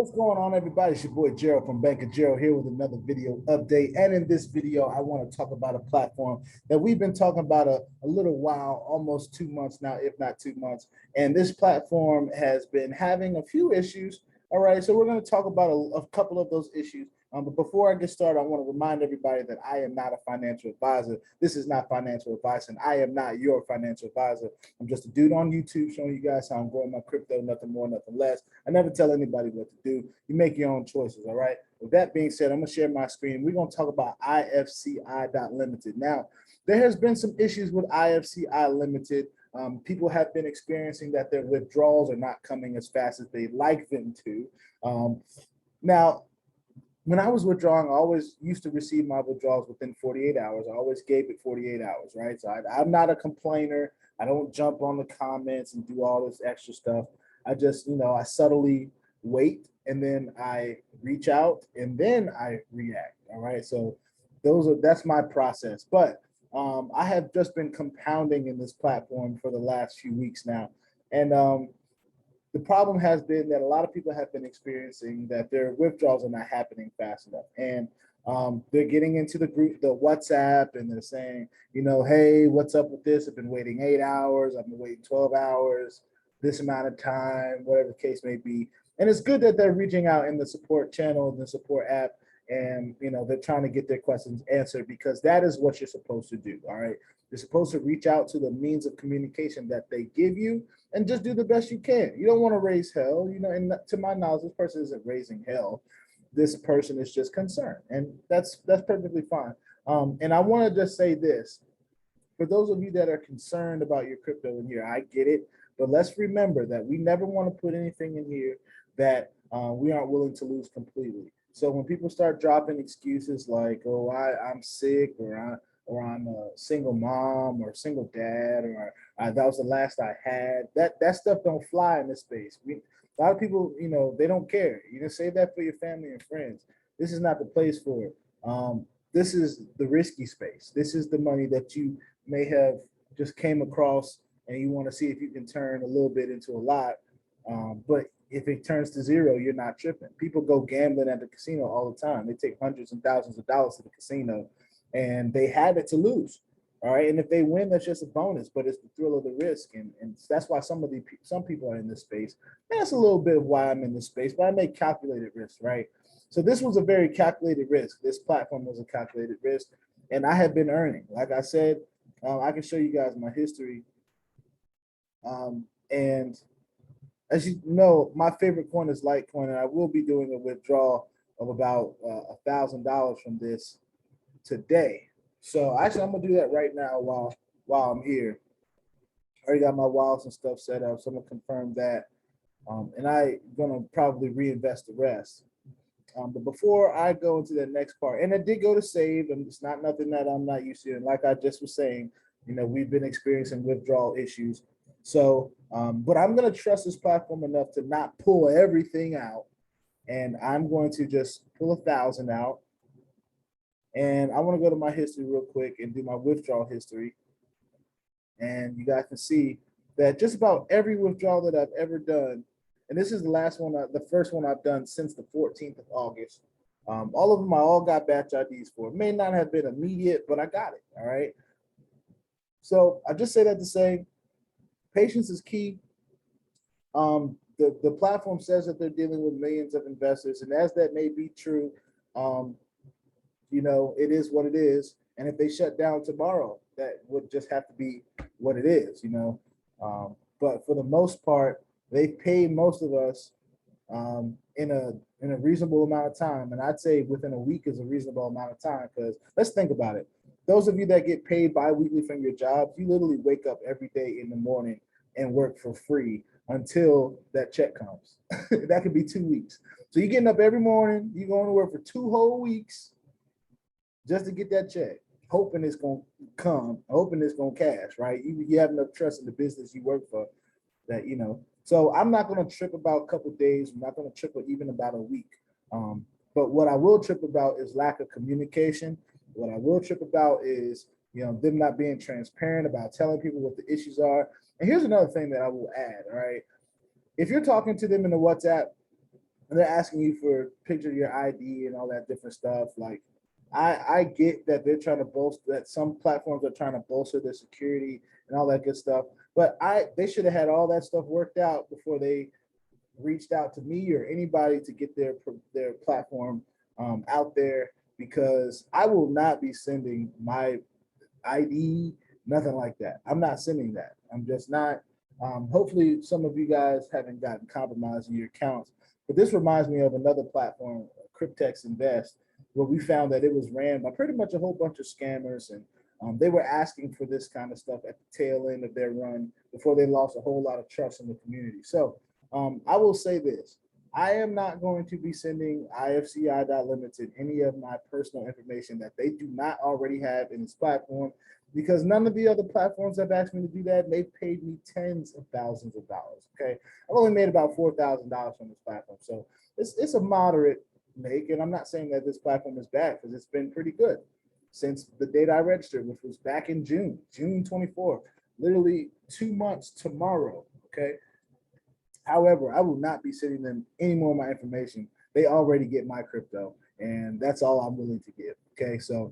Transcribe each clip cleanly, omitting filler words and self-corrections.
What's going on, everybody? It's your boy Gerald from Bank of Gerald here with another video update. And in this video, I want to talk about a platform that we've been talking about a little while, almost 2 months now, if not 2 months. And this platform has been having a few issues. All right, so we're going to talk about a couple of those issues. But before I get started, I want to remind everybody that I am not a financial advisor. This is not financial advice, and I am not your financial advisor. I'm just a dude on YouTube showing you guys how I'm growing my crypto, nothing more, nothing less. I never tell anybody what to do. You make your own choices, all right? With that being said, I'm going to share my screen. We're going to talk about IFCI.Limited. Now, there has been some issues with IFCI.Limited. People have been experiencing that their withdrawals are not coming as fast as they'd like them to. Now, when I was withdrawing, I always used to receive my withdrawals within 48 hours. I always gave it 48 hours, right? So I'm not a complainer. I don't jump on the comments and do all this extra stuff. I just, I subtly wait, and then I reach out, and then I react, all right? So that's my process. But I have just been compounding in this platform for the last few weeks now. And the problem has been that a lot of people have been experiencing that their withdrawals are not happening fast enough. And they're getting into the group, the WhatsApp, and they're saying, hey, what's up with this? I've been waiting 8 hours. I've been waiting 12 hours, this amount of time, whatever the case may be. And it's good that they're reaching out in the support channel, the support app, and they're trying to get their questions answered, because that is what you're supposed to do. All right. You're supposed to reach out to the means of communication that they give you and just do the best you can. You don't want to raise hell, and to my knowledge, this person isn't raising hell. This person is just concerned, and that's perfectly fine. And I want to just say this, for those of you that are concerned about your crypto in here, I get it, but let's remember that we never want to put anything in here that we aren't willing to lose completely. So when people start dropping excuses like, oh, I'm sick, or I'm a single mom or a single dad, or that was the last I had, that stuff don't fly in this space. A lot of people, they don't care. You can save that for your family and friends. This is not the place for it. This is the risky space. This is the money that you may have just came across, and you want to see if you can turn a little bit into a lot. But if it turns to zero, you're not tripping. People go gambling at the casino all the time. They take hundreds and thousands of dollars to the casino, and they have it to lose. All right. And if they win, that's just a bonus, but it's the thrill of the risk. And that's why some people are in this space. And that's a little bit of why I'm in this space, but I make calculated risks, right? So this was a very calculated risk. This platform was a calculated risk, and I have been earning. Like I said, I can show you guys my history. And as you know, my favorite coin is Litecoin, and I will be doing a withdrawal of about $1,000 from this today. So actually, I'm gonna do that right now while I'm here. I already got my wallets and stuff set up, so I'm gonna confirm that, and I'm gonna probably reinvest the rest. But before I go into the next part, and I did go to save, and it's not nothing that I'm not used to. And like I just was saying, we've been experiencing withdrawal issues. So, but I'm gonna trust this platform enough to not pull everything out, and I'm going to just pull 1,000 out. And I want to go to my history real quick and do my withdrawal history. And you guys can see that just about every withdrawal that I've ever done, and this is the last one, the first one I've done since the 14th of August. All of them I all got batch IDs for. It may not have been immediate, but I got it. All right. So I just say that to say, patience is key. The platform says that they're dealing with millions of investors, and as that may be true, it is what it is. And if they shut down tomorrow, that would just have to be what it is, But for the most part, they pay most of us in a reasonable amount of time. And I'd say within a week is a reasonable amount of time, because let's think about it. Those of you that get paid bi-weekly from your jobs, you literally wake up every day in the morning and work for free until that check comes. That could be 2 weeks. So you're getting up every morning, you're going to work for 2 whole weeks just to get that check, hoping it's going to come, hoping it's going to cash, right? You have enough trust in the business you work for that, So I'm not going to trip about a couple of days. I'm not going to trip even about a week. But what I will trip about is lack of communication. What I will trip about is, them not being transparent about telling people what the issues are. And here's another thing that I will add, all right? If you're talking to them in the WhatsApp, and they're asking you for picture of your ID and all that different stuff. Like, I get that they're trying to bolster, that some platforms are trying to bolster their security and all that good stuff, but they should have had all that stuff worked out before they reached out to me or anybody to get their platform out there, because I will not be sending my ID, nothing like that. I'm not sending that. I'm just not. Hopefully, some of you guys haven't gotten compromised in your accounts, but this reminds me of another platform, Cryptex Invest, where we found that it was ran by pretty much a whole bunch of scammers, and they were asking for this kind of stuff at the tail end of their run before they lost a whole lot of trust in the community. So I will say this. I am not going to be sending IFCI.Limited any of my personal information that they do not already have in this platform, because none of the other platforms have asked me to do that. They've paid me tens of thousands of dollars. Okay, I've only made about $4,000 from this platform, so it's a moderate make. And I'm not saying that this platform is bad, because it's been pretty good since the date I registered, which was back in June 24th, literally 2 months tomorrow. Okay. However, I will not be sending them any more of my information. They already get my crypto, and that's all I'm willing to give. Okay, so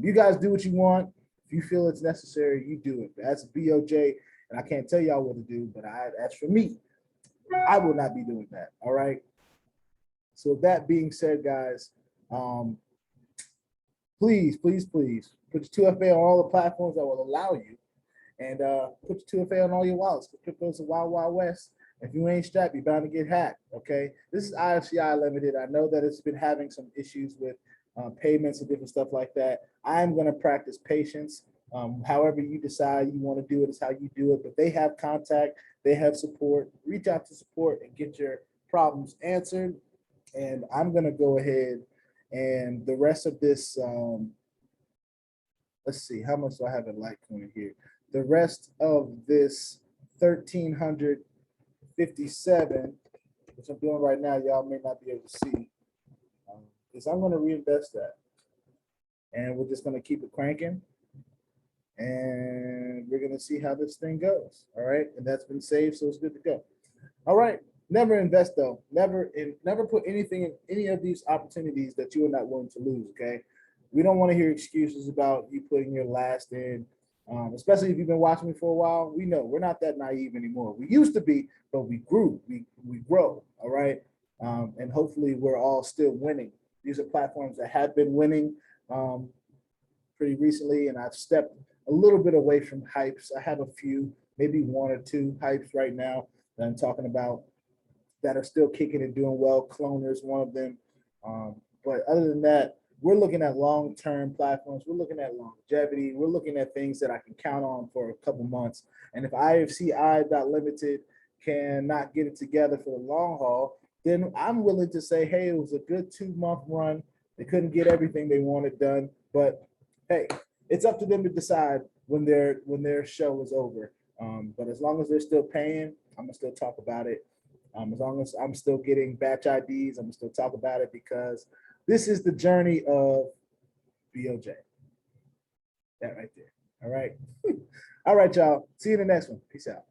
you guys do what you want. If you feel it's necessary, you do it. That's BOJ, and I can't tell y'all what to do, but as for me, I will not be doing that. All right. So that being said, guys, please put your 2FA on all the platforms that will allow you, and put your 2FA on all your wallets. Crypto's a wild, wild west. If you ain't strapped, you're bound to get hacked. Okay, this is IFCI.Limited. I know that it's been having some issues with payments and different stuff like that. I'm going to practice patience. However you decide you want to do it is how you do it. But they have contact, they have support. Reach out to support and get your problems answered. And I'm going to go ahead and the rest of this. Let's see, how much do I have in Litecoin here? The rest of this 1,357, which I'm doing right now, y'all may not be able to see, is I'm going to reinvest that. And we're just going to keep it cranking. And we're going to see how this thing goes. All right. And that's been saved, so it's good to go. All right. Never invest, though. Never put anything in any of these opportunities that you are not willing to lose. Okay. We don't want to hear excuses about you putting your last in. Especially if you've been watching me for a while. We know we're not that naive anymore. We used to be, but we grew, we grow. All right. And hopefully we're all still winning. These are platforms that have been winning pretty recently, and I've stepped a little bit away from hypes. I have a few, maybe 1 or 2 hypes right now that I'm talking about that are still kicking and doing well. Cloner is one of them. But other than that, we're looking at long-term platforms. We're looking at longevity. We're looking at things that I can count on for a couple months. And if IFCI.Limited cannot get it together for the long haul, then I'm willing to say, hey, it was a good 2-month run. They couldn't get everything they wanted done, but hey, it's up to them to decide when their show is over. But as long as they're still paying, I'm gonna still talk about it. As long as I'm still getting batch IDs, I'm gonna still talk about it, because this is the journey of BOJ. That right there. All right. All right, y'all. See you in the next one. Peace out.